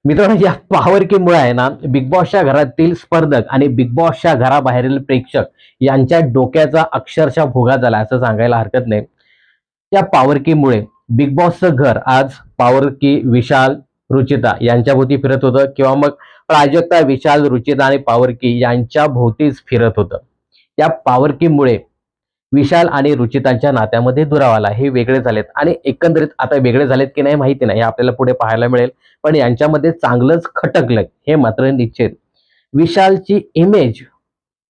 मित्रांनो, या पॉवर मुळे आहे ना, बिग बॉसच्या घरातील स्पर्धक आणि बिग बॉसच्या घराबाहेरील प्रेक्षक यांच्या डोक्याचा अक्षरशः भुगा झाला असं सांगायला हरकत नाही. त्या पॉवर मुळे बिग बॉसचं घर आज पॉवर विशाल, रुचिता यांच्या भोवती फिरत होतं किंवा मग प्राजक्ता, विशाल, रुचिता आणि पॉवर यांच्या भोवतीच फिरत होतं. या पॉवर मुळे विशाल आणि रुचितांच्या नात्यामध्ये दुरावा आला. हे वेगळे झालेत आणि एकंदरीत आता वेगळे झालेत की नाही माहिती नाही, हे आपल्याला पुढे पाहायला मिळेल. पण यांच्यामध्ये चांगलंच खटकलंय हे मात्र निश्चित. विशालची इमेज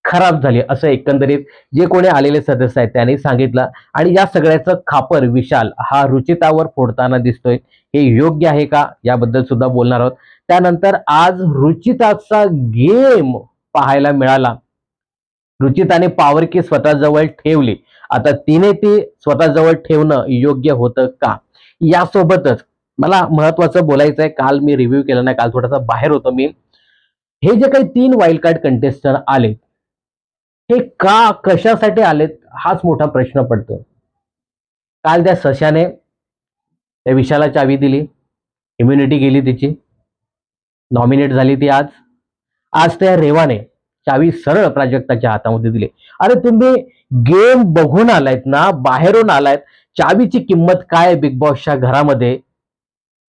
खराब झाली असं एकंदरीत जे कोणी आलेले सदस्य आहेत त्यांनी सांगितलं आणि या सगळ्याचं खापर विशाल हा रुचितावर फोडताना दिसतोय. हे योग्य आहे का याबद्दल सुद्धा बोलणार आहोत. त्यानंतर आज रुचिताचा गेम पाहायला मिळाला. रुचिताने पॉवर की स्वतःजवळ ठेवली. आता तिने ती स्वतःजवळ ठेवणं योग्य होतं का? यासोबतच मला महत्वाचं बोलायचं आहे. काल मी रिव्ह्यू केला नाही, काल थोडासा बाहेर होतो मी. हे जे काही 3 वाईल्ड कार्ड कंटेस्टंट आले, हे का कशासाठी आलेत हाच मोठा प्रश्न पडतो. काल त्या सशाने त्या विशाला चावी दिली, इम्युनिटी गेली तिची, नॉमिनेट झाली ती आज. आज त्या रेवाने चावी सरळ प्राजक्ताच्या हातामध्ये दिली. अरे तुम्ही गेम बघून आलायत ना, बाहेरून आलायत, चावीची किंमत काय बिग बॉसच्या घरामध्ये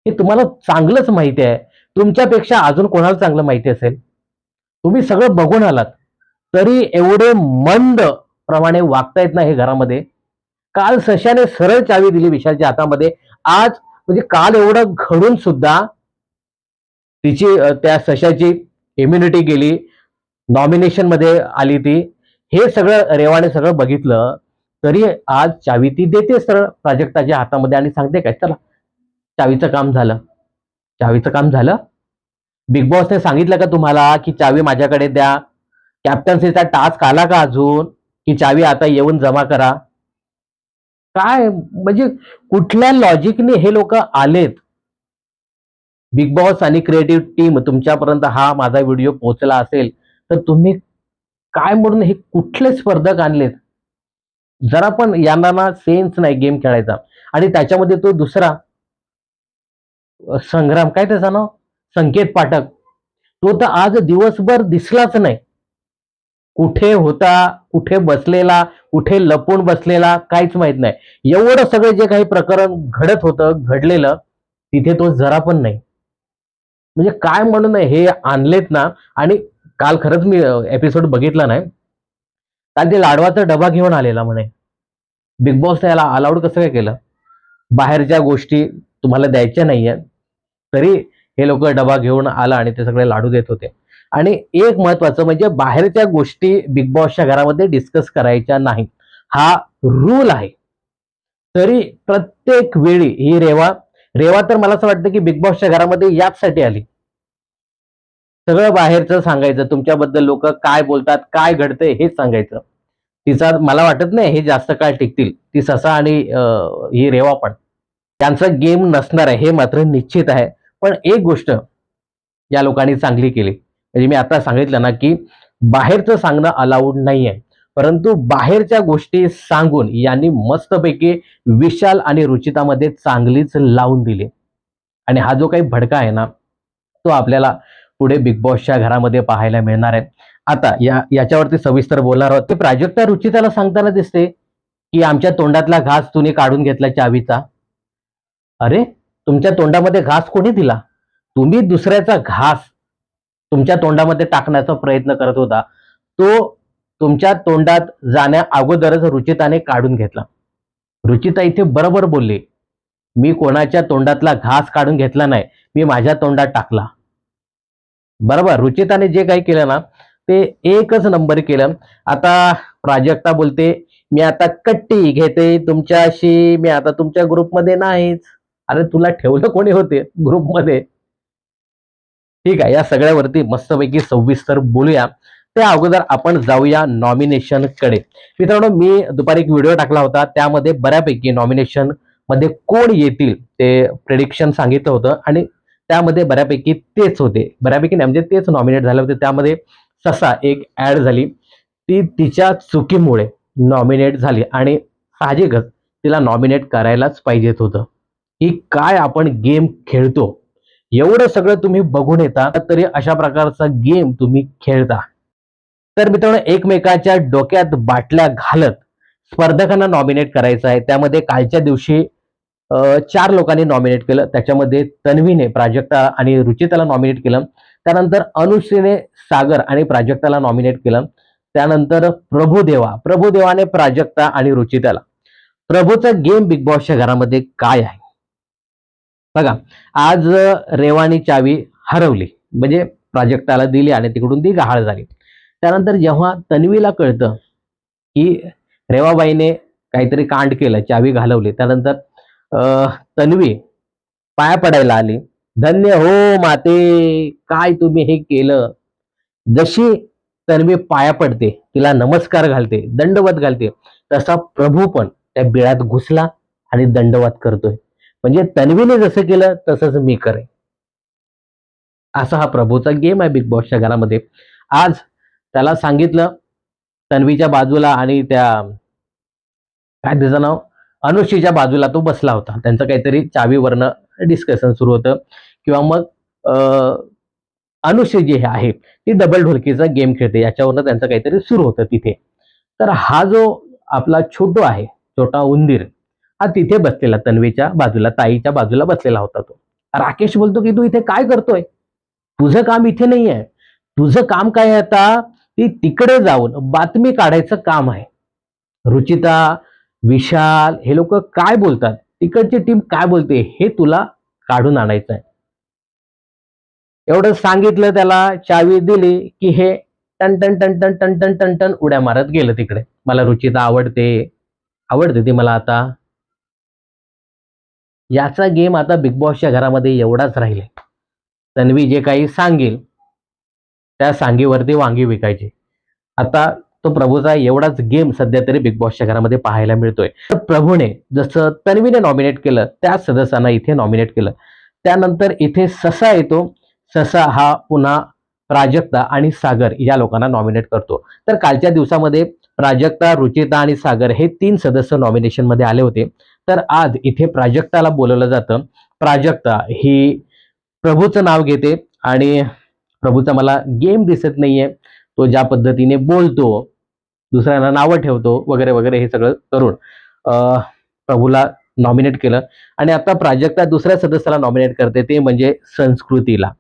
हे तुम्हाला चांगलंच माहिती आहे. तुमच्यापेक्षा अजून कोणाला चांगलं माहिती असेल. तुम्ही सगळं बघून आलात, तरी एवढे मंद प्रमाणे वागतायत ना हे घरामध्ये. काल सशाने सरळ चावी दिली विशालच्या हातामध्ये. आज म्हणजे काल एवढं घडून सुद्धा तिची त्या सशाची इम्युनिटी गेली, नॉमिनेशन मध्ये आली ती. हे सगळं रेवाने सगळं बघितलं, तरी आज चावी ती देते सरळ प्राजक्ताच्या हातामध्ये आणि सांगते काय, चला चावीचं काम झालं. चावीचं काम झालं. बिग बॉसने सांगितलं का तुम्हाला की चावी माझ्याकडे द्या? कॅप्टन्सीचा टास्क आला का अजून की चावी आता येऊन जमा करा? काय म्हणजे कुठल्या लॉजिकने हे लोक आलेत? बिग बॉस आणि क्रिएटिव्ह टीम तुमच्यापर्यंत हा माझा व्हिडिओ पोहोचला असेल तर तुम्ही काय म्हणून हे कुठले स्पर्धक आणलेत? जरा पण यांना ना सेन्स नाही गेम खेळायचा. आणि त्याच्यामध्ये तो दुसरा संग्राम, काय त्याचं नाव, संकेत पाठक, तो तर आज दिवसभर दिसलाच नाही. कुठे होता, कुठे बसलेला, कुठे लपून बसलेला काहीच माहित नाही. एवढं सगळं जे काही प्रकरण घडत होतं, घडलेलं, तिथे तो जरा पण नाही. म्हणजे काय म्हणून हे आणलेत ना. आणि काल खरंच मी एपिसोड बघितला नाही. काल ते लाडवाचा डबा घेऊन आलेला म्हणे. बिग बॉसने याला अलाउड कसं काय केलं? बाहेरच्या गोष्टी तुम्हाला द्यायच्या नाहीये, तरी हे लोक डबा घेऊन आला आणि ते सगळे लाडू देत होते. आणि एक महत्वाचं म्हणजे बाहेरच्या गोष्टी बिग बॉसच्या घरामध्ये डिस्कस करायच्या नाही, हा रूल आहे. तरी प्रत्येक वेळी ही रेवा रेवा तर मला असं वाटतं की बिग बॉसच्या घरामध्ये याचसाठी आली. सगळं बाहेरचं सांगायचं, तुमच्याबद्दल लोक काय बोलतात, काय घडतंय हेच सांगायचं. तिचा मला वाटत नाही हे जास्त काळ टिकतील, ती ससा आणि ही रेवा पण. त्यांचा गेम नसणार आहे हे मात्र निश्चित आहे. पण एक गोष्ट या लोकांनी चांगली केली, म्हणजे मी आता सांगितलं ना की बाहेरचं सांगणं अलाउड नाहीये, परंतु बाहेरच्या गोष्टी सांगून यांनी मस्तपैकी विशाल आणि रुचितामध्ये चांगलीच लावून दिली. आणि हा जो काही भडका आहे ना, तो आपल्याला पुढे बिग बॉसच्या घरामध्ये पाहायला मिळणार आहे. आता याच्यावरती सविस्तर बोलणार आहोत. ते प्राजक्ता रुचिताला सांगताना दिसते की आमच्या तोंडातला घास तुम्ही काढून घेतला चावीचा. अरे, तुमच्या तोंडामध्ये घास कोणी दिला? तुम्ही दुसऱ्याचा घास तुमच्या तोंडामध्ये टाकण्याचा प्रयत्न करत होता. तो तुमच्या तोंडात जाण्या अगोदरच रुचिताने काढून घेतला. रुचिता इथे बरोबर बोलली, मी कोणाच्या तोंडातला घास काढून घेतला नाही, मी माझ्या तोंडात टाकला. बरोबर, रुचिताने जे काही केलं ना ते एकच नंबर केलं. आता प्राजक्ता बोलते, मी आता कट्टी घेते तुमच्याशी, मी आता तुमच्या ग्रुपमध्ये नाहीच. अरे तुला ठेवलं कोणी होते ग्रुपमध्ये? ठीक आहे, या सगळ्यावरती मस्तपैकी सविस्तर बोलूया. त्या अगोदर आपण जाऊया नॉमिनेशन कडे. मित्रांनो, मी दुपारी एक व्हिडिओ टाकला होता, त्यामध्ये बऱ्यापैकी नॉमिनेशन मध्ये कोण येतील ते प्रेडिक्शन सांगितलं होतं आणि त्यामध्ये बऱ्यापैकी तेच होते. बऱ्यापैकी नाही म्हणजे तेच नॉमिनेट झाले होते. त्यामध्ये ससा एक ऍड झाली, ती तिच्या चुकीमुळे नॉमिनेट झाली आणि साहजिकच तिला नॉमिनेट करायलाच पाहिजेत होतं. ही काय आपण गेम खेळतो एवढं सगळं तुम्ही बघून येता तरी अशा प्रकारचा गेम तुम्ही खेळता. तर मित्रांनो, एकमेकाच्या डोक्यात बाटल्या घालत स्पर्धकांना नॉमिनेट करायचं आहे. त्यामध्ये कालच्या दिवशी 4 लोकांनी नॉमिनेट केलं. त्याच्यामध्ये तन्वीने प्राजक्ता आणि रुचिताला नॉमिनेट केलं. त्यानंतर अनुश्रीने सागर आणि प्राजक्ताला नॉमिनेट केलं. त्यानंतर प्रभुदेवाने प्राजक्ता आणि रुचिताला. प्रभूचा गेम बिग बॉसच्या घरामध्ये काय आहे बघा. आज रेवानी चावी हरवली, म्हणजे प्राजक्ताला दिली आणि तिकडून ती गहाळ झाली. त्यानंतर जेव्हा तन्वीला कळतं की रेवाबाईने काहीतरी कांड केलं, चावी घालवली, त्यानंतर तन्वी पाया पडायला आली. धन्य हो माते, काय तुम्ही हे केलं. जशी तन्वी पाया पडते, तिला नमस्कार घालते, दंडवत घालते, तसा प्रभू पण त्या बिळात घुसला आणि दंडवत करतोय. म्हणजे तन्वीने जसं केलं तसंच मी करेन, असा हा प्रभूचा गेम आहे बिग बॉसच्या घरामध्ये. आज त्याला सांगितलं, तन्वीच्या बाजूला आणि त्या काय त्याचं नाव अनुश्रीच्या बाजूला तो बसला होता. त्यांचं काहीतरी चावीवरनं डिस्कशन सुरू होतं, किंवा मग अनुश्री जी आहे ती डबल ढोलकीचा गेम खेळते, याच्यावरनं त्यांचं काहीतरी सुरू होतं तिथे. तर हा जो आपला छोटू आहे, छोटा उंदीर, हा तिथे बसलेला तन्वीच्या बाजूला, ताईच्या बाजूला बसलेला होता. तो राकेश बोलतो की तू इथे काय करतोय, तुझं काम इथे नाही आहे. तुझं काम काय आहे आता, ती तिकडे जाऊन बातमी काढायचं काम आहे. रुचिता, विशाल हे लोक काय बोलतात, तिकडची टीम काय बोलते, हे तुला काढून आणायचं आहे. एवढं सांगितलं, त्याला चावी दिली की हे टन टन टन टन टन टन टन टन उड्या मारत गेलं तिकडे. मला रुचिता आवडते, आवडते ती मला आता. याचा गेम आता बिग बॉसच्या घरामध्ये एवढाच राहिलाय. तन्वी जे काही सांगेल त्या सांगीवरती वांगी विकायची. आता तो प्रभूचा एवढाच गेम सध्या तरी बिग बॉसच्या घरामध्ये पाहायला मिळतोय. तर प्रभूने जसं तन्वीने नॉमिनेट केलं, त्याच सदस्यांना इथे नॉमिनेट केलं. त्यानंतर इथे ससा येतो. ससा हा पुन्हा प्राजक्ता आणि सागर या लोकांना नॉमिनेट करतो. तर कालच्या दिवसामध्ये प्राजक्ता, रुचिता आणि सागर हे 3 सदस्य नॉमिनेशन मध्ये आले होते. तर आज इथे प्राजक्ताला बोलवलं जातं. प्राजक्ता ही प्रभूचं नाव घेते आणि प्रभूचा मला गेम दिसत नाहीये, तो ज्या पद्धतीने बोलतो, दुसऱ्यांना नावं ठेवतो वगैरे वगैरे, हे सगळं करून प्रभूला नॉमिनेट केलं. आणि आता प्राजक्ता दुसऱ्या सदस्याला नॉमिनेट करते, ते म्हणजे संस्कृतीला.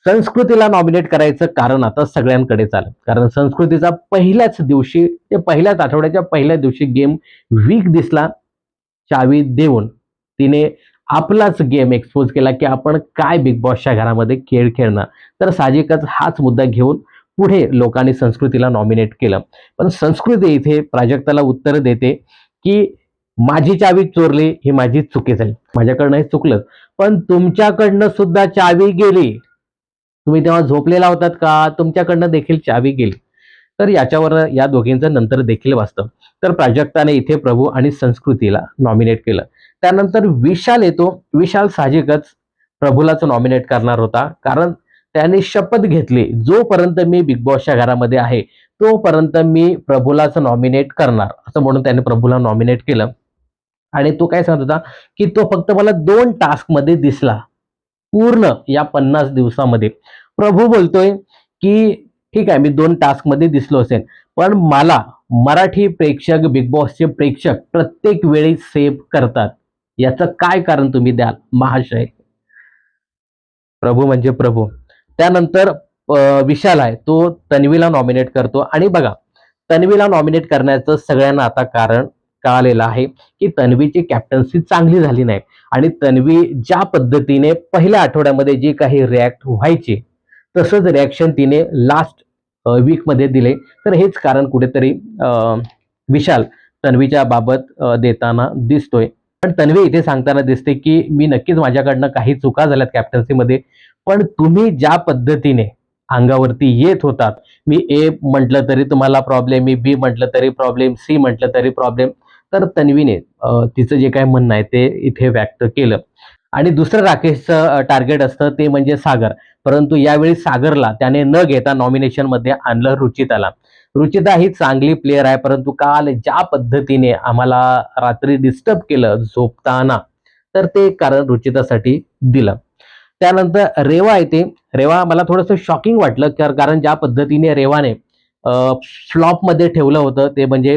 संस्कृतीला नॉमिनेट करायचं कारण आता सगळ्यांकडेच आलं, कारण संस्कृतीचा पहिल्याच दिवशी, ते पहिल्याच आठवड्याच्या पहिल्या दिवशी गेम वीक दिसला. चावी देऊन तिने आपलाच गेम एक्सपोज केला की आपण काय बिग बॉसच्या घरामध्ये खेळ खेळणार. तर साहजिकच हाच मुद्दा घेऊन पुढे लोकांनी संस्कृतीला नॉमिनेट केलं. पण संस्कृती इथे प्राजक्ताला उत्तर देते की माझी चावी चोरली, ही माझी चुकी झाली, माझ्याकडनं हे चुकलं, पण तुमच्याकडनं सुद्धा चावी गेली. तुम्ही तेव्हा झोपलेला होतात का, तुमच्याकडनं देखील चावी गेली. तर याच्यावर या दोघींचं नंतर देखील वाचतं. तर प्राजक्ताने इथे प्रभू आणि संस्कृतीला नॉमिनेट केलं. त्यानंतर विशाल येतो. विशाल साहजिकच प्रभूलाच नॉमिनेट करणार होता, कारण त्याने शपथ घेतली, जोपर्यंत मी बिग बॉसच्या घरामध्ये आहे तोपर्यंत मी प्रभूलाच नॉमिनेट करणार, असं म्हणून त्याने प्रभूला नॉमिनेट केलं. आणि तो काय सांगत होता की तो फक्त मला 2 टास्क मध्ये दिसला पूर्ण या 50 दिवसामध्ये. प्रभू बोलतोय की ठीक आहे, मी 2 टास्क मध्ये दिसलो असेल, पण मला मराठी प्रेक्षक, बिग बॉसचे प्रेक्षक प्रत्येक वेळी सेव्ह करतात, याचं काय कारण तुम्ही द्याल महाशय. प्रभू म्हणजे प्रभू. त्यानंतर विशाल आहे, तो तन्वीला नॉमिनेट करतो. आणि बघा, तन्वीला नॉमिनेट करण्याचं सगळ्यांना आता कारण कळालेलं आहे की तन्वीची कॅप्टन्सी चांगली झाली नाही, आणि तन्वी ज्या पद्धतीने पहिल्या आठवड्यामध्ये जी काही रिॲक्ट व्हायची तसंच रिॲक्शन तिने लास्ट वीक मध्ये दिले. तर हेच कारण कुठेतरी विशाल तन्वीच्या बाबत देताना दिसतोय. पण तन्वी इथे सांगताना दिसते की मी नक्कीच, माझ्याकडनं काही चुका झाल्यात कॅप्टन्सीमध्ये, पण तुम्ही ज्या पद्धतीने अंगावरती येत होतात, मी ए म्हटलं तरी तुम्हाला प्रॉब्लेम, मी बी म्हटलं तरी प्रॉब्लेम, सी म्हटलं तरी प्रॉब्लेम. तर तन्वीने तिचं जे काय म्हणणं आहे ते इथे व्यक्त केलं. आणि दुसरं राकेशचं टार्गेट असतं ते म्हणजे सागर. परंतु यावेळी सागरला त्याने न घेता नॉमिनेशन मध्ये आणलं रुचिताला. रुचिता ही चांगली प्लेअर आहे, परंतु काल ज्या पद्धतीने आम्हाला रात्री डिस्टर्ब केलं झोपताना, तर ते कारण रुचितासाठी दिलं. त्यानंतर रेवा येते. रेवा मला थोडंसं शॉकिंग वाटलं, कारण ज्या पद्धतीने रेवाने फ्लॉपमध्ये ठेवलं होतं ते म्हणजे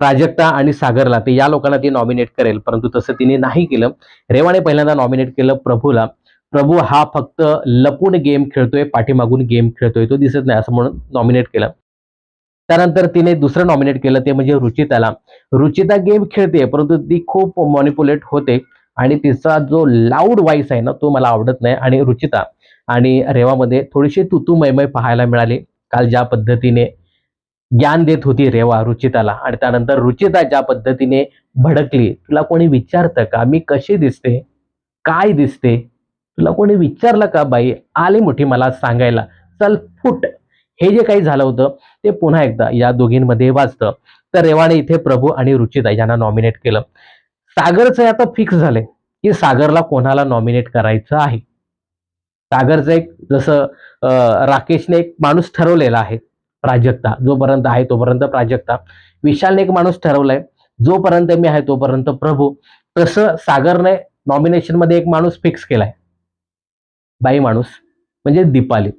प्राजक्ता आणि सागरला, ते या लोकांना ती नॉमिनेट करेल, परंतु तसं तिने नाही केलं. रेवाने पहिल्यांदा नॉमिनेट केलं प्रभूला. प्रभू हा फक्त लपून गेम खेळतोय, पाठीमागून गेम खेळतोय, तो दिसत नाही असं म्हणून नॉमिनेट केलं. त्यानंतर तिने दुसरं नॉमिनेट केलं ते म्हणजे रुचिताला. रुचिता गेम खेळते, परंतु ती खूप मॉनिप्युलेट होते आणि तिचा जो लाऊड व्हॉइस आहे ना, तो मला आवडत नाही. आणि रुचिता आणि रेवामध्ये थोडीशी तू मैमय पाहायला मिळाली. काल ज्या पद्धतीने ज्ञान देत होती रेवा रुचिताला, आणि त्यानंतर रुचिता ज्या पद्धतीने भडकली, तुला कोणी विचारतं का मी कशी दिसते, काय दिसते, तुला कोणी विचारलं का बाई, आली मोठी मला सांगायला, चल फुट. हे जे काही झालं होतं ते पुन्हा एकदा या दोघींमध्ये वाचतं. तर रेवाने इथे प्रभू आणि रुचिता यांना नॉमिनेट केलं. सागरचं आता फिक्स झालंय की सागरला कोणाला नॉमिनेट करायचं आहे. सागरचं एक जसं राकेशने एक माणूस ठरवलेला आहे, प्राजक्ता. जोपर्यंत आहे तोपर्यंत प्राजक्ता. विशालने एक माणूस ठरवलाय, जोपर्यंत मी आहे तोपर्यंत प्रभू. तसं सागरने नॉमिनेशन मध्ये एक माणूस फिक्स केलाय, बाई माणूस, म्हणजे दीपाली.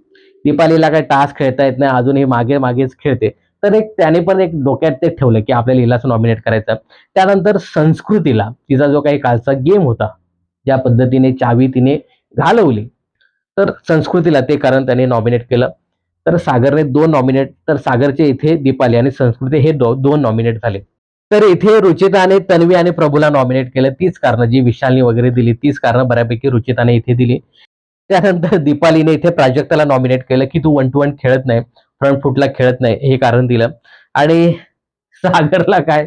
दीपालीला काही टास्क खेळता येत नाही, अजूनही मागे मागेच खेळते. तर एक त्याने पण एक डोक्यात ते ठेवलं की आपल्याला हिलाच नॉमिनेट करायचं. त्यानंतर संस्कृतीला, तिचा जो काही कालचा गेम होता, ज्या पद्धतीने चावी तिने घालवली, तर संस्कृतीला ते कारण त्याने नॉमिनेट केलं. तर सागरने दोन नॉमिनेट, तर सागरचे इथे दीपाली आणि संस्कृती हे दोन नॉमिनेट झाले. तर इथे रुचिताने तन्वी आणि प्रभूला नॉमिनेट केलं. तीच कारणं जी विशालनी वगैरे दिली, तीच कारणं बऱ्यापैकी रुचिताने इथे दिली. त्यानंतर दीपालीने इथे प्राजक्ताला नॉमिनेट केलं की तू 1-to-1 खेळत नाही, फ्रंट फुटला खेळत नाही, हे कारण दिलं. आणि सागरला काय,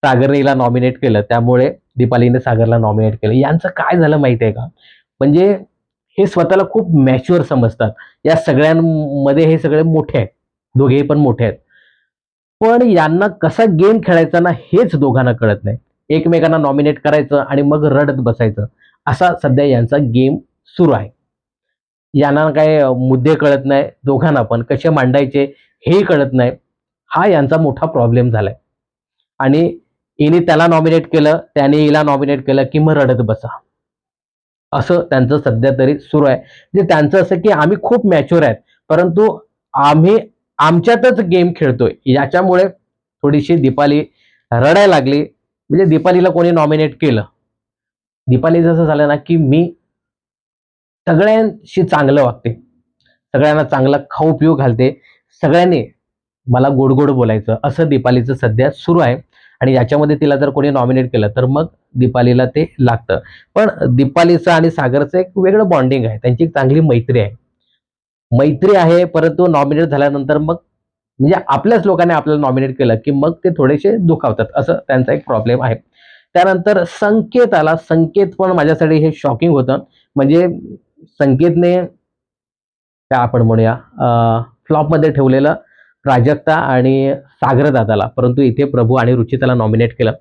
सागरने हिला नॉमिनेट केलं, त्यामुळे दीपालीने सागरला नॉमिनेट केलं. यांचं काय झालं माहिती आहे का, म्हणजे हे स्वतःला खूप मॅच्युअर समजतात. या सगळ्यांमध्ये हे सगळे मोठे आहेत, दोघेही पण मोठे आहेत. पण यांना कसा गेम खेळायचा ना, हेच दोघांना कळत नाही. एकमेकांना नॉमिनेट करायचं आणि मग रडत बसायचं, असा सध्या यांचा गेम सुरू आहे. यांना काय मुद्दे कळत नाही, दोघांना पण कसे मांडायचे हेही कळत नाही. हा यांचा मोठा प्रॉब्लेम झालाय. आणि हिने त्याला नॉमिनेट केलं, त्याने हिला नॉमिनेट केलं की मग रडत बसा, असं त्यांचं सध्या तरी सुरू आहे. म्हणजे त्यांचं असं की आम्ही खूप मॅच्युअर आहेत, परंतु आम्ही आमच्यातच गेम खेळतोय. याच्यामुळे थोडीशी दीपाली रडायला लागली. म्हणजे दीपालीला कोणी नॉमिनेट केलं, दीपाली जसं झालं ना की मी सगळ्यांशी चांगलं वागते, सगळ्यांना चांगला खाऊ पिऊ घालते, सगळ्यांनी मला गोड गोड बोलायचं, असं दीपालीचं सध्या सुरू आहे. आणि याच्यामध्ये तिला जर कोणी नॉमिनेट केलं तर मग दीपालीला ते लागतं. पण दीपालीचं आणि सागरचं एक वेगळं बॉन्डिंग आहे, त्यांची एक चांगली मैत्री आहे. मैत्री आहे, परंतु नॉमिनेट झाल्यानंतर मग म्हणजे आपल्याच लोकांनी आपल्याला नॉमिनेट केलं की मग ते थोडेसे दुखावतात, असं त्यांचा एक प्रॉब्लेम आहे. त्यानंतर संकेत आला. संकेत पण माझ्यासाठी हे शॉकिंग होतं. म्हणजे संकेतने काय आपण म्हणूया फ्लॉपमध्ये ठेवलेलं प्राजक्ता आणि सागर दादाला, परंतु इथे प्रभू आणि रुचिताला नॉमिनेट केलं.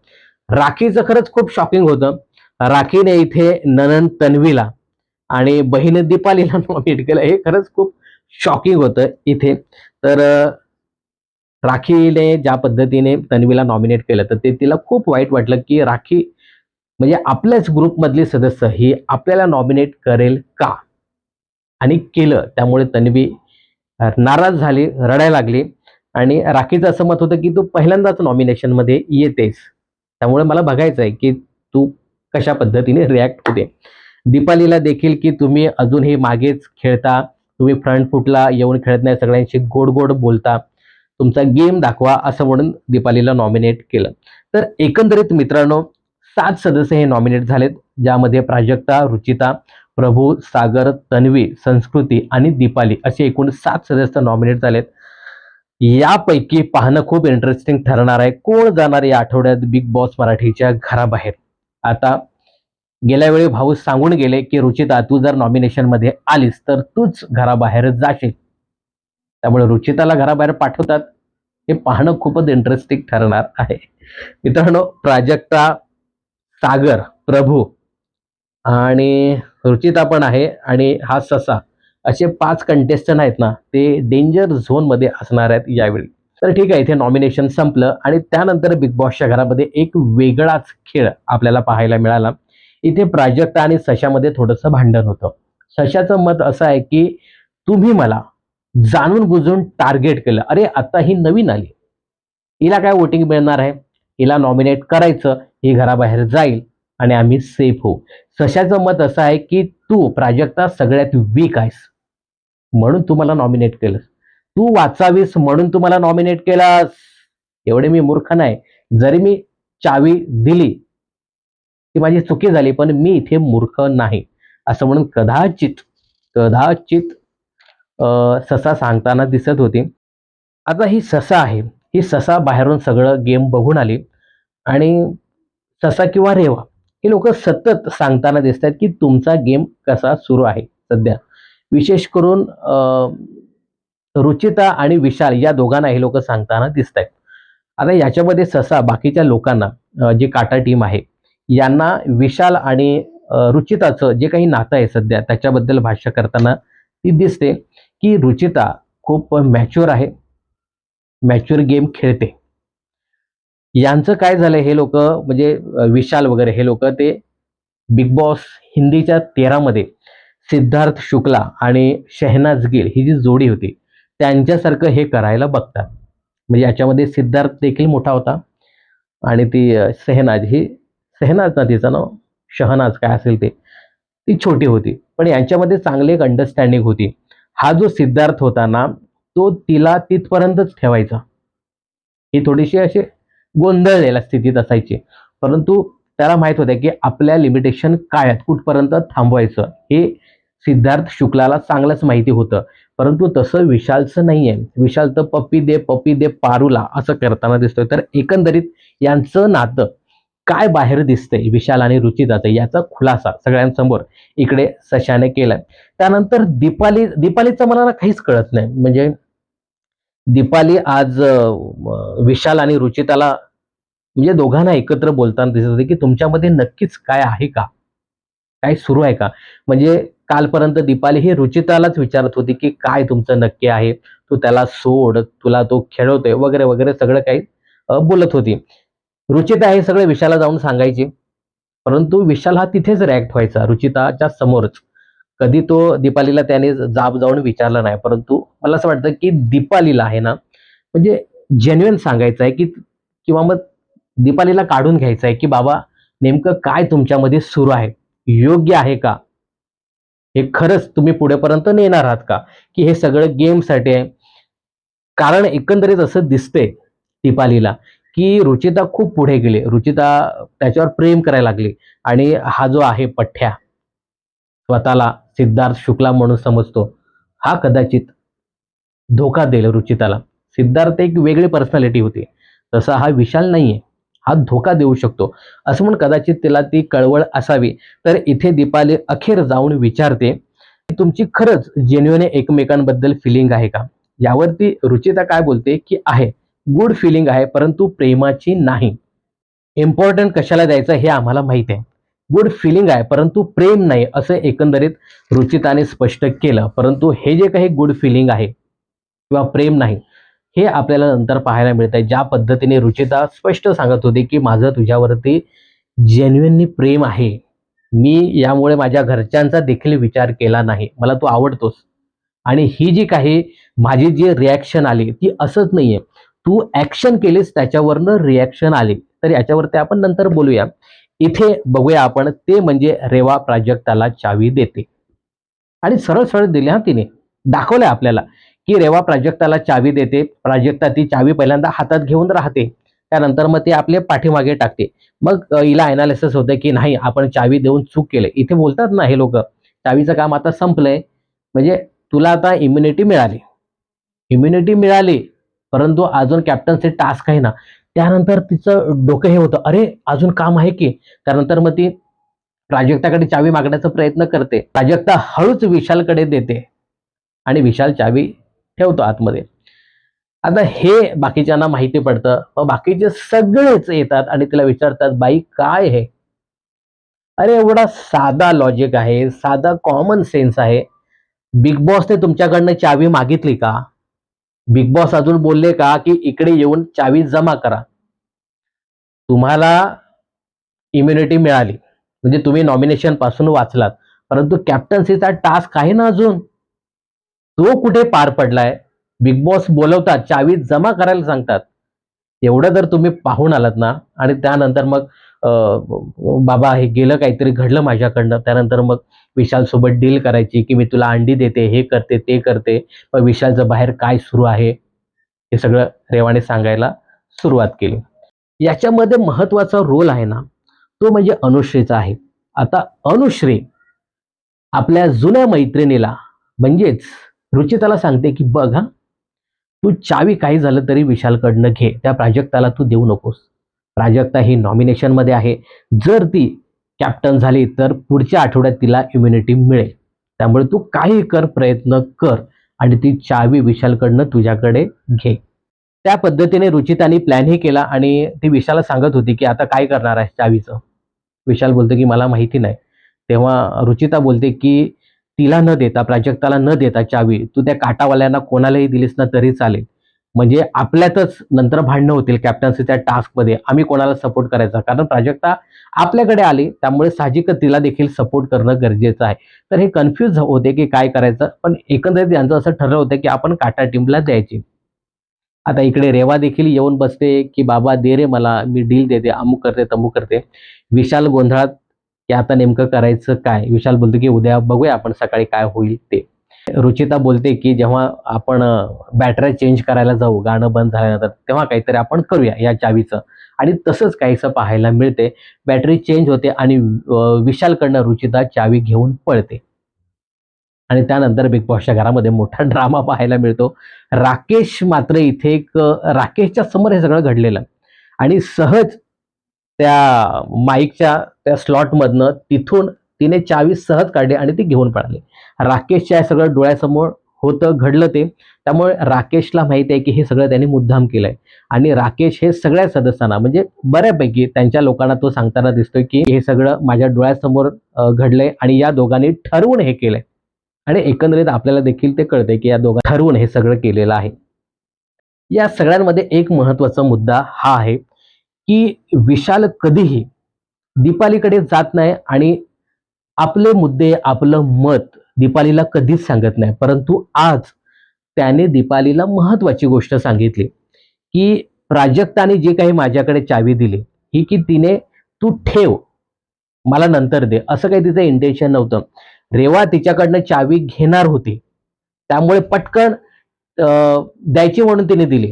राखीचं खरंच खूप शॉकिंग होतं. राखीने इथे ननंद तन्वीला आणि बहीण दीपालीला नॉमिनेट केलं, हे खरंच खूप शॉकिंग होतं इथे. तर राखीने ज्या पद्धतीने तन्वीला नॉमिनेट केलं, तर ते तिला खूप वाईट वाटलं की राखी म्हणजे आपल्याच ग्रुपमधली सदस्य ही आपल्याला नॉमिनेट करेल का, आणि केलं. त्यामुळे तन्वी नाराज झाली, रडायला लागली. आणि राखीचं असं मत होतं की तू पहिल्यांदाच नॉमिनेशनमध्ये येतेस, त्यामुळे मला बघायचं आहे की तू कशा पद्धतीने रिॲक्ट होते. दीपालीला देखील की तुम्ही अजूनही मागेच खेळता, तुम्ही फ्रंट फुटला येऊन खेळत नाही, सगळ्यांशी गोड गोड बोलता, तुमचा गेम दाखवा, असं म्हणून दीपालीला नॉमिनेट केलं. तर एकंदरीत मित्रांनो, 7 सदस्य हे नॉमिनेट झालेत, ज्यामध्ये प्राजक्ता, रुचिता, प्रभू, सागर, तन्वी, संस्कृती आणि दीपाली असे एकूण 7 सदस्य नॉमिनेट झालेत. यापैकी पाहणं खूप इंटरेस्टिंग ठरणार आहे, कोण जाणार या आठवड्यात बिग बॉस मराठीच्या घराबाहेर. आता गेल्या वेळी भाऊ सांगून गेले की रुचिता तू जर नॉमिनेशन मध्ये आलीस तर तूच घराबाहेर जाशील, त्यामुळे रुचिताला घराबाहेर पाठवतात, हे पाहणं खूपच इंटरेस्टिंग ठरणार आहे. मित्रांनो, प्राजक्ता, सागर, प्रभू आणि रुचिता पण आहे आणि हा ससा, असे 5 कंटेस्टंट आहेत ना, ते डेंजर झोन मध्ये असणार आहेत यावेळी. तर ठीक आहे, इथे नॉमिनेशन संपलं आणि त्यानंतर बिग बॉसच्या घरामध्ये एक वेगळाच खेळ आपल्याला पाहायला मिळाला. इथे प्राजक्ता आणि सशामध्ये थोडंसं भांडण होतं. सशाचं मत असं आहे की तुम्ही मला जाणून बुजून टार्गेट केलं. अरे आता ही नवीन आली, हिला काय वोटिंग मिळणार आहे? हिला नॉमिनेट करायचं, ही घराबाहेर जाईल आणि आम्ही सेफ होऊ. सशाचं मत असं आहे की तू प्राजक्ता सगळ्यात वीक आहेस, म्हणून तू मला नॉमिनेट केलंस. तू वाचावीस म्हणून तू मला नॉमिनेट केलास. एवढे मी मूर्ख नाही. जरी मी चावी दिली, ती माझी चुकी झाली, पण मी इथे मूर्ख नाही. असं म्हणून कदाचित कदाचित ससा सांगताना दिसत होती. आता ही ससा आहे, ही ससा बाहेरून सगळं गेम बघून आली आणि ससा किंवा रेवा हे लोक सतत सांगताना दिसत आहेत की तुमचा गेम कसा सुरू आहे सध्या. विशेष करून रुचिता आणि विशाल या दोघांना हे लोक सांगताना दिसत आहेत. आता याच्यामध्ये ससा बाकीच्या लोकांना जी काटा टीम आहे यांना विशाल आणि रुचिताचं जे काही नातं आहे सध्या त्याच्याबद्दल भाष्य करताना ती दिसते की रुचिता खूप मॅच्युअर आहे, मॅच्युअर गेम खेळते. यांचं काय झालंय हे लोक म्हणजे विशाल वगैरे हे लोक ते बिग बॉस हिंदीच्या 13 मध्ये सिद्धार्थ शुक्ला आणि शहनाज गिल ही जी जोडी होती त्यांच्यासारखं हे करायला बघतात. म्हणजे याच्यामध्ये सिद्धार्थ देखील मोठा होता आणि ती शहनाज ही शहनाज ना तिचं नाव शहनाज काय असेल ते, ती छोटी होती. पण यांच्यामध्ये चांगली एक अंडरस्टँडिंग होती. हा जो सिद्धार्थ होता ना तो तिला तिथपर्यंतच ठेवायचा. ही थोडीशी अशी गोंधळलेल्या स्थितीत असायची, परंतु त्याला माहित होतं की आपल्या लिमिटेशन काय आहेत, कुठपर्यंत थांबवायचं हे सिद्धार्थ शुक्लाला चांगलंच माहिती होतं. परंतु तसं विशालचं नाहीये. विशाल तर पप्पी दे पारूला असं करताना दिसतोय. तर एकंदरीत यांचं नातं काय बाहेर दिसतंय विशाल आणि रुचिताचं याचा खुलासा सगळ्यांसमोर इकडे सशाने केलाय. त्यानंतर दीपालीचं मला ना काहीच कळत नाही. म्हणजे दीपाली आज विशाल आणि रुचिताला म्हणजे दोघांना एकत्र बोलताना दिसत होते की तुमच्यामध्ये नक्कीच काय आहे का, काय सुरू आहे का. म्हणजे कालपर्यंत दीपाली ही रुचितालाच विचारत होती की काय तुमचं नक्की आहे, तू त्याला सोड, तुला तो खेळवतोय वगैरे वगैरे सगळं काही बोलत होती. रुचिता हे सगळे विशालला जाऊन सांगायची, परंतु विशाल हा तिथेच रिॲक्ट व्हायचा रुचिताच्या समोरच. कधी तो दीपालीला त्याने जाब जाऊन विचारला नाही. परंतु मला असं वाटतं की दीपालीला आहे ना म्हणजे जेन्युइन सांगायचं आहे की किंवा मग दीपालीला काढून घ्यायचं आहे की बाबा नेमकं काय तुमच्यामध्ये सुरू आहे, योग्य आहे का, हे खरंच तुम्ही पुढेपर्यंत नेणार आहात का, की हे सगळं गेमसाठी आहे. कारण एकंदरीत असं दिसतंय दीपालीला की रुचिता खूप पुढे गेली, रुचिता त्याच्यावर प्रेम करायला लागली आणि हा जो आहे पठ्या स्वतःला सिद्धार्थ शुक्ला म्हणून समजतो, हा कदाचित धोका देईल रुचिताला. सिद्धार्थ एक वेगळी पर्सनॅलिटी होती, तसा हा विशाल नाहीये. हा धोका देऊ शकतो असं म्हणून कदाचित तिला ती कळवळ असावी. तर इथे दीपाली अखेर जाऊन विचारते की तुमची खरंच जेन्युइन एकमेकांबद्दल फिलिंग आहे का. यावरती रुचिता काय बोलते की आहे, गुड फिलिंग आहे, परंतु प्रेमाची नाही. इम्पॉर्टंट कशाला द्यायचं हे आम्हाला माहित आहे. गुड फिलिंग आहे परंतु प्रेम नाही असं एकंदरीत रुचिताने स्पष्ट केलं. परंतु हे जे काही गुड फिलिंग आहे किंवा प्रेम नाही हे आपल्याला नंतर पाहायला मिळत आहे. ज्या पद्धतीने रुचिता स्पष्ट सांगत होती की माझं तुझ्यावरती जेन्युइनली प्रेम आहे, मी यामुळे माझ्या घरच्यांचा देखील विचार केला नाही, मला तू आवडतोस. आणि ही जी काही माझी जी रिॲक्शन आली ती असंच नाहीये, तू ऍक्शन केलीस त्याच्यावरनं रिॲक्शन आली. तर याच्यावरती आपण नंतर बोलूया. इथे बघूया आपण ते म्हणजे रेवा प्राजक्ताला चावी देते आणि सरळ सरळ दिली हा तिने, दाखवलंय आपल्याला की रेवा प्राजक्ताला चावी देते. प्राजक्ता ती चावी पहिल्यांदा हातात घेऊन राहते, त्यानंतर मग ती आपले पाठीमागे टाकते. मग हिला अनालिसिस होतं की नाही आपण चावी देऊन चूक केले. इथे बोलतात ना हे लोक चावीचं काम आता संपलंय, म्हणजे तुला आता इम्युनिटी मिळाली, इम्युनिटी मिळाली, परंतु अजून कॅप्टन्सी टास्क आहे ना. त्यानंतर तिचं डोकं हे होतं, अरे अजून काम आहे की. त्यानंतर मग ती प्राजक्ताकडे चावी मागण्याचा प्रयत्न करते. प्राजक्ता हळूच विशालकडे देते आणि विशाल चावी ठेवतो आतमध्ये. आता हे बाकीच्यांना माहिती पडतं, मग बाकीचे सगळेच येतात आणि तिला विचारतात बाई काय हे. अरे एवढा साधा लॉजिक आहे, साधा कॉमन सेन्स आहे. बिग बॉसने तुमच्याकडनं चावी मागितली का? बिग बॉस अजून बोलले का की इकडे येऊन चावी जमा करा. तुम्हाला इम्युनिटी मिळाली, म्हणजे तुम्ही नॉमिनेशन पासून वाचलात, परंतु कॅप्टन्सीचा टास्क आहे ना अजून, तो कुठे पार पडलाय? बिग बॉस बोलवतात, चावी जमा करायला सांगतात. एवढं जर तुम्ही पाहून आलात ना आणि त्यानंतर मग बाबा हे गेलं, काहीतरी घडलं माझ्याकडनं, त्यानंतर मग विशाल सोबत डील करायची की मी तुला अंडी देते, हे करते, ते करते. मग विशालचं बाहेर काय सुरू आहे हे सगळं रेवाने सांगायला सुरुवात केली. याच्यामध्ये महत्वाचा रोल आहे ना, तो म्हणजे अनुश्रीचा आहे. आता अनुश्री आपल्या जुन्या मैत्रिणीला म्हणजेच रुचिताला सांगते की बघ हा, तू चावी काही झालं तरी विशालकडनं घे, त्या प्राजक्ताला तू देऊ नकोस. प्राजक्ता ही नॉमिनेशन मध्ये आहे. जर ती कॅप्टन झाली तर पुढच्या आठवड्यात तिला इम्युनिटी मिळेल. त्यामुळे तू काही कर, प्रयत्न कर आणि ती चावी विशालकडनं तुझ्याकडे घे. त्या पद्धतीने रुचिताने प्लॅनही केला आणि ती विशालला सांगत होती की आता काय करणार आहे चावीचं. विशाल बोलतो की मला माहिती नाही. तेव्हा रुचिता बोलते की तिला न देता, प्राजक्ताला न देता चावी तू त्या काटावाल्यांना कोणालाही दिलीस ना तरी चालेल. म्हणजे आपल्यातच नंतर भांडणं होतील कॅप्टन्सीच्या टास्कमध्ये, आम्ही कोणाला सपोर्ट करायचा, कारण प्राजक्ता आपल्याकडे आली त्यामुळे साहजिकच तिला देखील सपोर्ट करणं गरजेचं आहे. तर हे कन्फ्यूज होते की काय करायचं, पण एकंदरीत यांचं असं ठरलं होतं की आपण काटा टीमला द्यायची. आता इकडे रेवा देखील येऊन बसते की बाबा दे रे मला, मी डील देते, अमुक करते, तमुक करते. विशाल गोंधळात की आता नेमकं करायचं काय. विशाल बोलतो की उद्या बघूया आपण सकाळी काय होईल ते. रुचिता बोलते की जेव्हा आपण बॅटऱ्या चेंज करायला जाऊ गाणं बंद झाल्यानंतर, तेव्हा काहीतरी आपण करूया या चावीचं. आणि तसंच काहीसं पाहायला मिळते. बॅटरी चेंज होते आणि विशालकडनं रुचिता चावी घेऊन पळते. आणि त्यानंतर बिग बॉसच्या घरामध्ये मोठा ड्रामा पाहायला मिळतो. राकेश मात्र इथे एक राकेशच्या समोर हे सगळं घडलेलं आणि सहज त्या माईकच्या त्या स्लॉटमधनं तिथून तिने चावी सहज काढली आणि ती घेऊन पळाली. राकेशच्या हे सगळं डोळ्यासमोर होतं, घडलं ते. त्यामुळे राकेशला माहिती आहे की हे सगळं त्यांनी मुद्दाम केलंय आणि राकेश हे सगळ्या सदस्यांना म्हणजे बऱ्यापैकी त्यांच्या लोकांना तो सांगताना दिसतोय की हे सगळं माझ्या डोळ्यासमोर घडलंय आणि या दोघांनी ठरवून हे केलंय. आणि एकंदरीत आपल्याला देखील ते कळतंय की या दोघांनी ठरवून हे सगळं केलेलं आहे. या सगळ्यांमध्ये एक महत्वाचा मुद्दा हा आहे की विशाल कधीही दीपालीकडे जात नाही आणि आपले मुद्दे, आपलं मत दीपालीला कधीच सांगत नाही. परंतु आज त्याने दीपालीला महत्वाची गोष्ट सांगितली की प्राजक्ताने जी काही माझ्याकडे चावी दिली ही की तिने तू ठेव, मला नंतर दे, असं काही तिचं इंटेन्शन नव्हतं. रेवा तिच्याकडनं चावी घेणार होती, त्यामुळे पटकन द्यायची म्हणून तिने दिली.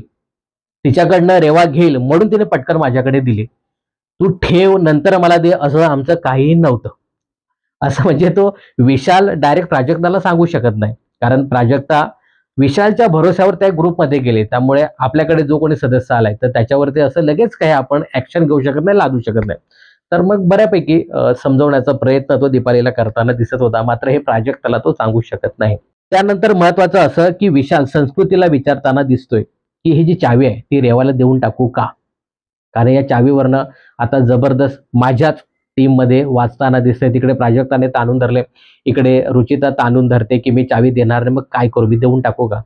तिच्याकडनं रेवा घेईल म्हणून तिने पटकन माझ्याकडे दिली. तू ठेव नंतर मला दे असं आमचं काहीही नव्हतं. असं म्हणजे तो विशाल डायरेक्ट प्राजक्ताला सांगू शकत नाही, कारण प्राजक्ता विशालच्या भरोश्यावर त्या ग्रुपमध्ये गेले. त्यामुळे आपल्याकडे जो कोणी सदस्य आलाय तर त्याच्यावरती असं लगेच काही आपण ऍक्शन घेऊ शकत नाही, लादू शकत नाही. तर मग बऱ्यापैकी समजवण्याचा प्रयत्न तो दीपालीला करताना दिसत होता, मात्र हे प्राजक्ताला तो सांगू शकत नाही. त्यानंतर महत्वाचं असं की विशाल संस्कृतीला विचारताना दिसतोय की ही जी चावी आहे ती रेवाला देऊन टाकू का. कारण या चावीवरनं आता जबरदस्त माझ्याच टीम मध्ये वाचताना दिसतंय. तिकडे प्राजक्ताने ताणून धरले, इकडे रुचिता ताणून धरते की मी चावी देणार नाही, मग काय करू, मी देऊन टाकू का.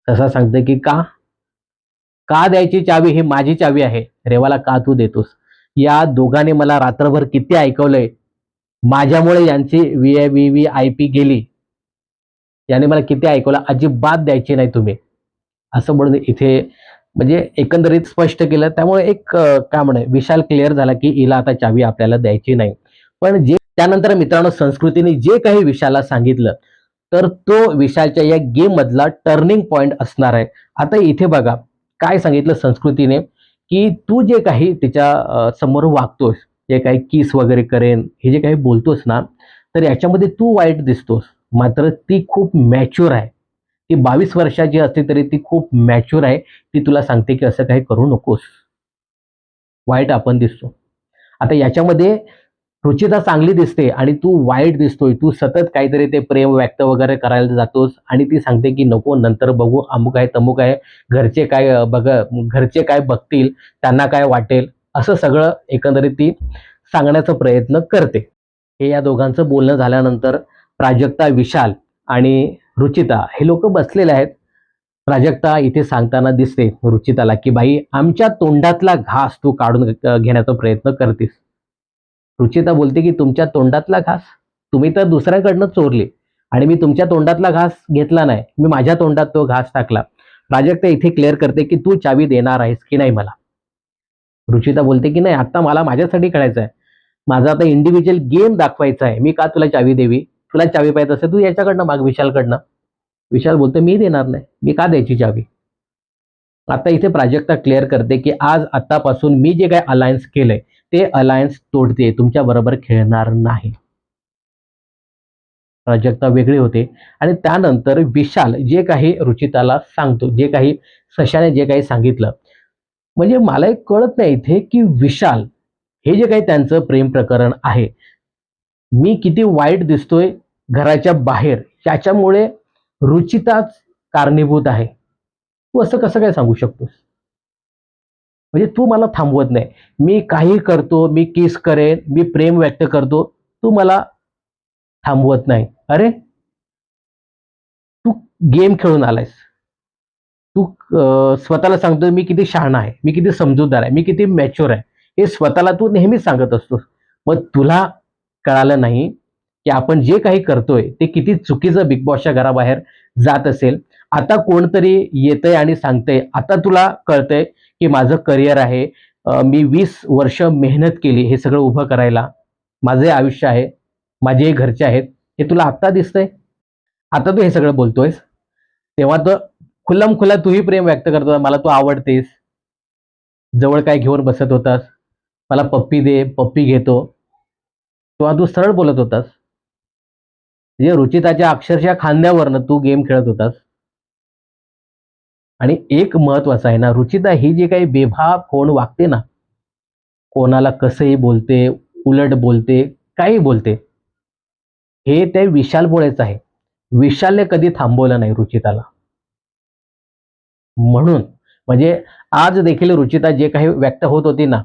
तसा सांगते की का का द्यायची चावी, ही माझी चावी आहे, रेवाला का तू देतोस. या दोघांनी मला रात्रभर किती ऐकवलंय, माझ्यामुळे यांची VVIP गेली, याने मला किती ऐकवलं, अजिबात द्यायची नाही तुम्ही, असं म्हणून इथे म्हणजे एकंदरीत स्पष्ट केलं. त्यामुळे एक काय म्हणे विशाल क्लिअर झाला की हिला आता चावी आपल्याला द्यायची नाही. पण जे त्यानंतर मित्रांनो संस्कृतीने जे काही विशालला सांगितलं तर तो विशालच्या या गेम मधला टर्निंग पॉइंट असणार आहे. आता इथे बघा काय सांगितलं संस्कृतीने की तू जे काही तिच्या समोर वागतोस, जे काही किस वगैरे करेन, हे जे काही बोलतोस ना, तर याच्यामध्ये तू वाईट दिसतोस, मात्र ती खूप मॅच्युअर आहे. ती 22 वर्षाची असते तरी ती खूप मॅच्युअर आहे. ती तुला सांगते की असं काही करू नकोस, वाईट आपण दिसतो. आता याच्यामध्ये रुचिता चांगली दिसते आणि तू वाईट दिसतोय, तू सतत काहीतरी ते प्रेम व्यक्त वगैरे करायला जातोस आणि ती सांगते की नको नंतर बघू, अमुक आहे तमुक आहे, घरचे काय घरचे काय बघतील, त्यांना काय वाटेल, असं सगळं एकंदरीत ती सांगण्याचा प्रयत्न करते. हे या दोघांचं बोलणं झाल्यानंतर प्राजक्ता, विशाल आणि रुचिता हे लोक बसलेले आहेत. प्राजक्ता इथे सांगताना दिसते रुचिताला की बाई आमच्या तोंडातला घास तू काढून घेण्याचा प्रयत्न करतेस. रुचिता बोलते की तुमच्या तोंडातला घास तुम्ही तर दुसऱ्याकडनं चोरली आणि मी तुमच्या तोंडातला घास घेतला नाही, मी माझ्या तोंडात तो घास टाकला. प्राजक्ता इथे क्लिअर करते की तू चावी देणार आहेस की नाही मला. रुचिता बोलते की नाही, आता मला माझ्यासाठी खेळायचं आहे, माझा आता इंडिव्हिज्युअल गेम दाखवायचा आहे, मी का तुला चावी देवी, तुला चावी पाहिजे असेल तू याच्याकडनं माग, विशालकडनं. विशाल बोलतो मी देणार नाही, मी का द्यायची चावी. आता इथे प्राजक्ता क्लिअर करते की आज आतापासून मी जे काय अलायन्स केलंय ते अलायन्स तोडते, तुमच्या बरोबर खेळणार नाही. प्राजक्ता वेगळी होते आणि त्यानंतर विशाल जे काही रुचिताला सांगतो, जे काही सशाने जे काही सांगितलं, म्हणजे मला एक कळत नाही इथे की विशाल हे जे काही त्यांचं प्रेम प्रकरण आहे, मी किती वाईट दिसतोय घराच्या बाहेर याच्यामुळे रुचिताच कारणीभूत आहे. तू असं कसं काय सांगू शकतोस. म्हणजे तू मला थांबवत नाही, मी काही करतो, मी किस करेन, मी प्रेम व्यक्त करतो, तू मला थांबवत नाही. अरे तू गेम खेळून आलायस, तू स्वतःला सांगतोय मी किती शहाणा आहे, मी किती समजूतदार आहे, मी किती मॅच्युअर आहे, हे स्वतःला तू नेहमीच सांगत असतोस. मग तुला कळालं नाही की आपण जे काही करतोय ते किती चुकीचं बिग बॉसच्या घराबाहेर जात असेल. आता कोणतरी येतंय आणि सांगतंय, आता तुला कळतंय की माझं करिअर आहे, मी 20 वर्ष मेहनत केली हे सगळं उभं करायला, माझे आयुष्य आहे, माझे घरचे आहेत, हे तुला आत्ता दिसतंय. आता तू हे सगळं बोलतोयस, तेव्हा तर खुल्लम खुल्ला तूही प्रेम व्यक्त करतो, मला तू आवडतेस, जवळ काय घेऊन बसत होतास, मला पप्पी दे, पप्पी घेतो, तेव्हा तू सरळ बोलत होतास. म्हणजे रुचिताच्या अक्षरशः खांद्यावरनं तू गेम खेळत होतास. आणि एक महत्वाचं आहे ना, रुचिता ही जी काही बेभाब कोण वागते ना, कोणाला कसंही बोलते, उलट बोलते, काही बोलते, हे ते विशालमुळेच आहे. विशालने कधी थांबवलं नाही रुचिताला. म्हणून म्हणजे आज देखील रुचिता जे काही व्यक्त होत होती ना,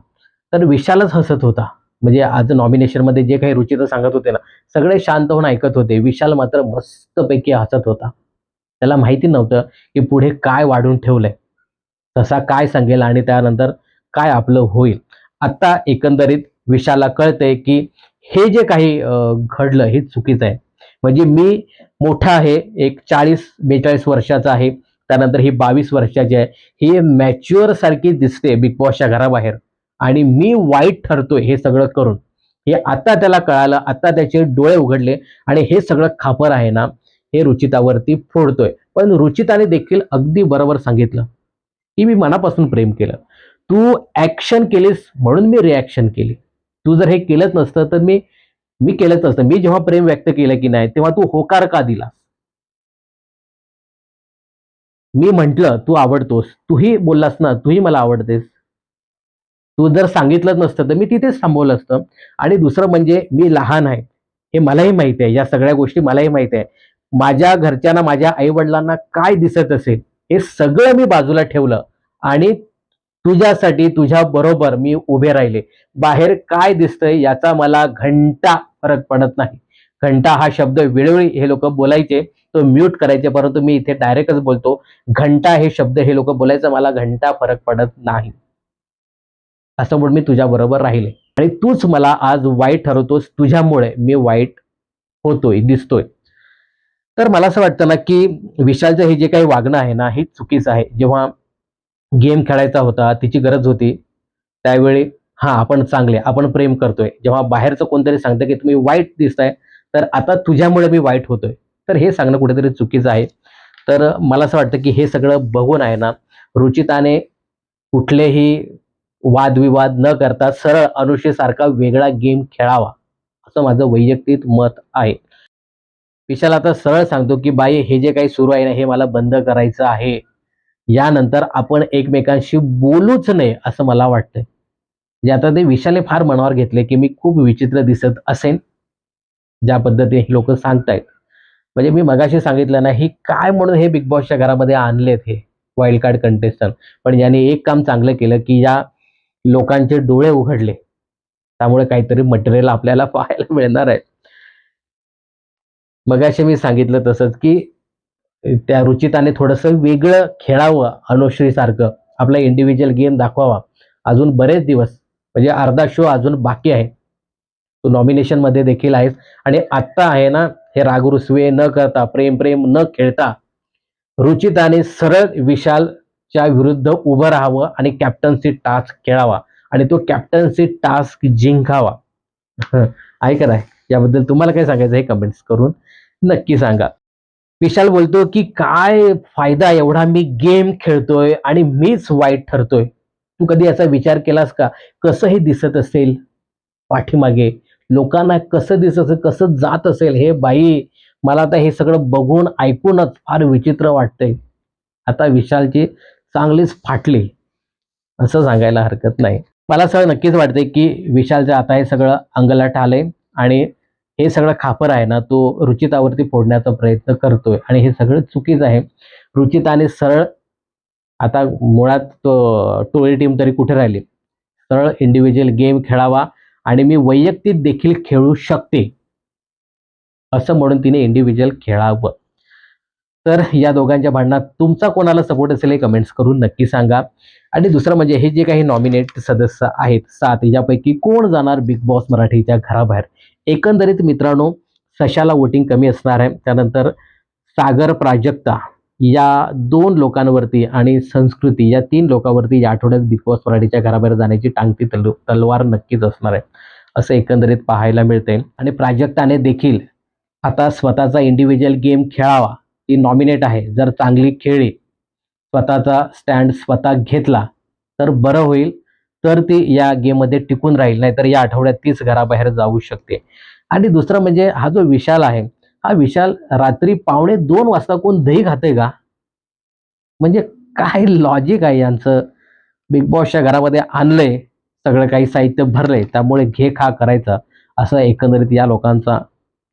तर विशालच हसत होता. म्हणजे आज नॉमिनेशनमध्ये जे काही रुचिता सांगत होते ना, सगळे शांत होऊन ऐकत होते, विशाल मात्र मस्तपैकी हसत होता. त्याला माहिती नव्हतं की पुढे काय वाढून ठेवलंय, तसा काय सांगेल आणि त्यानंतर काय आपलं होईल. आता एकंदरीत विशालला कळतंय की हे जे काही घडलं हे चुकीचं आहे. म्हणजे मी मोठा आहे, एक 40-42 वर्षाचा आहे, त्यानंतर ही 22 वर्षाची आहे, ही मॅच्युअर सारखी दिसते बिग बॉसच्या घराबाहेर आणि मी वाईट ठरतोय हे सगळं करून. हे आता त्याला कळालं, आता त्याचे डोळे उघडले आणि हे सगळं खापर आहे ना, हे रुचितावरती फोडतोय. पण रुचिताने देखील अगदी बरोबर सांगितलं की मी मनापासून प्रेम केलं, तू ऍक्शन केलीस म्हणून मी रिॲक्शन केली, तू जर हे केलंच नसतं तर मी मी केलंच नसतं. मी जेव्हा प्रेम व्यक्त केलं की नाही तेव्हा तू होकार का दिला. मी म्हंटल तू आवडतोस, तूही बोललास ना तूही मला आवडतेस, तू जर सांगितलंच नसतं तर मी तिथेच थांबवलं असतं. आणि दुसरं म्हणजे मी लहान आहे हे मलाही माहिती आहे, या सगळ्या गोष्टी मलाही माहिती आहे. माझ्या घरच्यांना, माझ्या आई वडिलांना काय दिसत असेल हे सगळं मी बाजूला ठेवलं आणि तुझ्यासाठी तुझ्या बरोबर मी उभे राहिले. बाहेर काय दिसतंय याचा मला घंटा फरक पडत नाही. घंटा हा शब्द वेळोवेळी हे लोक बोलायचे, तो म्यूट करायचे, परंतु मी इथे डायरेक्टच बोलतो, घंटा हे शब्द हे लोक बोलायचं, मला घंटा फरक पडत नाही. असं म्हणून मी तुझ्या बरोबर राहिले आणि तूच मला आज वाईट ठरवतोस, तुझ्यामुळे मी वाईट होतोय, दिसतोय. तर मला असं वाटतं ना की विशालचं हे जे काही वागणं आहे ना हे चुकीचं आहे. जेव्हा गेम खेळायचा होता, तिची गरज होती, त्यावेळी हां, आपण चांगले, आपण प्रेम करतोय. जेव्हा बाहेरचं कोणतरी सांगतं की तुम्ही वाईट दिसताय, तर आता तुझ्यामुळे मी वाईट होतोय. तर हे सांगणं कुठेतरी चुकीचं आहे. तर मला असं वाटतं की हे सगळं बघून आहे ना, रुचिताने कुठलेही वादविवाद न करता सरळ अनुष्येसारखा वेगळा गेम खेळावा, असं माझं वैयक्तिक मत आहे. विशाल आता सरळ सांगतो की बाई हे जे काही सुरू आहे ना, हे मला बंद करायचं आहे. यानंतर आपण एकमेकांशी बोलूच नये असं मला वाटतंय. म्हणजे आता ते विशालने फार मनावर घेतले की मी खूप विचित्र दिसत असेन, ज्या पद्धतीने हे लोक सांगतायत. म्हणजे मी मगाशी सांगितलं ना, ही काय म्हणून हे बिग बॉसच्या घरामध्ये आणलेत हे वाईल्ड कार्ड कंटेस्टंट. पण याने एक काम चांगलं केलं की या लोकांचे डोळे उघडले. त्यामुळे काहीतरी मटेरियल आपल्याला पाहायला मिळणार आहे. मगाशी मी सांगितलं तसंच की त्या रुचिताने थोडंसं वेगळं खेळावं, अनुश्रीसारखं आपला इंडिव्हिज्युअल गेम दाखवावा. अजून बरेच दिवस, म्हणजे अर्धा शो अजून बाकी आहे. तू नॉमिनेशन मध्ये देखील आहेस आणि आत्ता आहे ना, हे रागरुसवे न करता, प्रेम प्रेम न खेळता रुचिताने सरळ विशालच्या विरुद्ध उभं राहावं आणि कॅप्टन्सी टास्क खेळावा आणि तो कॅप्टन्सी टास्क जिंकावा. आहे का नाही? याबद्दल तुम्हाला काय सांगायचं हे कमेंट्स करून नक्की सांगा. विशाल बोलतो की काय फायदा एवढा, मी गेम खेळतोय आणि मीच वाईट ठरतोय. तू कधी याचा विचार केलास का? कसं हे दिसत असेल पाठीमागे, लोकांना कसं दिसत असेल, कसं जात असेल हे बाई. मला आता हे सगळं बघून ऐकूनच फार विचित्र वाटतंय. आता विशालची चांगलीच फाटली असं सांगायला हरकत नाही. मला असं नक्कीच वाटतंय की विशालचं आता हे सगळं अंगलट आलंय आणि हे सगळं खापर आहे ना, तो रुचितावरती फोडण्याचा प्रयत्न करतोय आणि हे सगळं चुकीचं आहे. रुचिताने सरळ आता मुळात टोळी टीम तरी कुठे राहिली? सरळ इंडिव्हिज्युअल गेम खेळावा आणि मी वैयक्तिक देखील खेळू शकते, असं म्हणून तिने इंडिव्हिज्युअल खेळावं. तर या दोघांच्या भांडणात तुमचा कोणाला सपोर्ट असेल हे कमेंट्स करून नक्की सांगा. आणि दुसरं म्हणजे हे जे काही नॉमिनेट सदस्य आहेत 7, यापैकी कोण जाणार बिग बॉस मराठीच्या घराबाहेर? एकंदरीत मित्रांनो, सशाला वोटिंग कमी असणार आहे. त्यानंतर सागर, प्राजक्ता या 2 लोकांवरती आणि संस्कृती या 3 लोकांवरती या आठवड्यात बिग बॉस मराठीच्या घराबाहेर जाण्याची टांगती तलवार नक्कीच असणार आहे, असं एकंदरीत पाहायला मिळते. आणि प्राजक्ताने देखील आता स्वतःचा इंडिव्हिज्युअल गेम खेळावा. ती नॉमिनेट आहे. जर चांगली खेळली, स्वतःचा स्टँड स्वतः घेतला तर बरं होईल. तर ती या गेममध्ये टिकून राहील, नाहीतर या आठवड्यात तीच घराबाहेर जाऊ शकते. आणि दुसरं म्हणजे हा जो विशाल आहे, हा विशाल रात्री 1:45 वाजता कोण दही खाते का? म्हणजे काय लॉजिक आहे यांचं? बिग बॉसच्या घरामध्ये आणलंय, सगळं काही साहित्य भरलंय, त्यामुळे घे खा करायचा, असं एकंदरीत या लोकांचा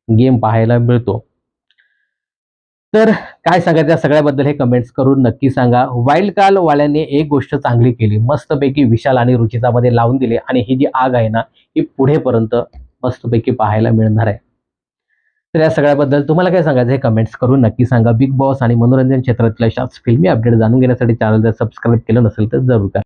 गेम पाहायला मिळतो. तर काय सांगायचं या सगळ्याबद्दल हे कमेंट्स करून नक्की सांगा. वाईल्ड कार्ड वाल्यांनी एक गोष्ट चांगली केली, मस्तपैकी विशाल आणि रुचितामध्ये लावून दिले आणि ही जी आग आहे ना, ही पुढेपर्यंत मस्तपैकी पाहायला मिळणार आहे. तर या सगळ्याबद्दल तुम्हाला काय सांगायचं हे कमेंट्स करून नक्की सांगा. बिग बॉस आणि मनोरंजन क्षेत्रातल्या अशाच फिल्मी अपडेट जाणून घेण्यासाठी चॅनल जर सबस्क्राईब केलं नसेल तर जरूर करा.